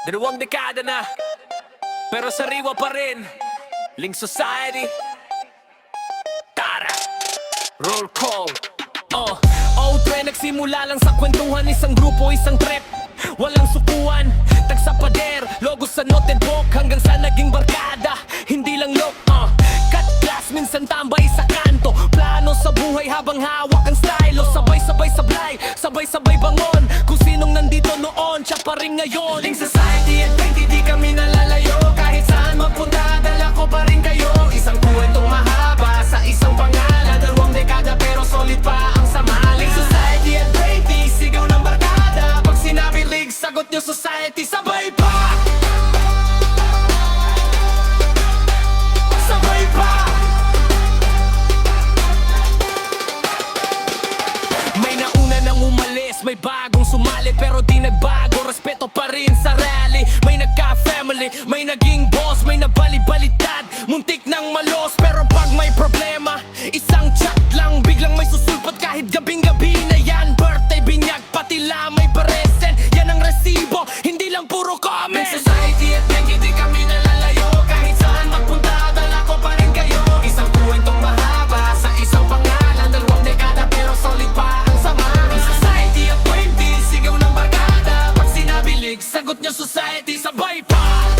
Dalawang dekada na, pero sariwa pa rin. Link Society. Tara, roll call. Pre, nagsimula lang sa kwentuhan. Isang grupo, isang trip, walang sukuan. Tag sa pader, logo sa noted book, hanggang sa naging barkada. Hindi lang look, cut class, minsan tambay sa kanto. Plano sa buhay habang hawak ang stylo. Sabay-sabay sablay, sabay-sabay bangon. Kung sinong nandito noon, siya pa rin ngayon. Link Society at 20, di kami nalalayo. Kahit saan mapunta, dala ko pa rin kayo. Isang kwentong mahaba sa isang pangalan. Dalawang dekada pero solid pa ang samahan. Link Society at 20, sigaw ng barkada. Pag sinabi Link, sagot nyo Society, sabay pa. Sabay pa. May nauna nang umalis, may bagong sumali, pero di nagbago, respeto pa rin sa rally. May nagka-family, may naging boss, may nabali-balitad, muntik nang malos. Pero pag may problema, isang chat lang, biglang may susulpot kahit gabing-gabi na yan. Birthday, binyag, pati lamay present, yan ang resibo, hindi lang puro comment. Link Society at Link, hindi kami nalalayo. Kahit saan magpunta, dala ko pa rin kayo. Isang kwentong mahaba sa isang pangalan. Dalawang dekada pero solid pa ang samahan. Link Society at 20, sigaw ng barkada. Pag sinabi Link, sagot nyo Society, sabay pa.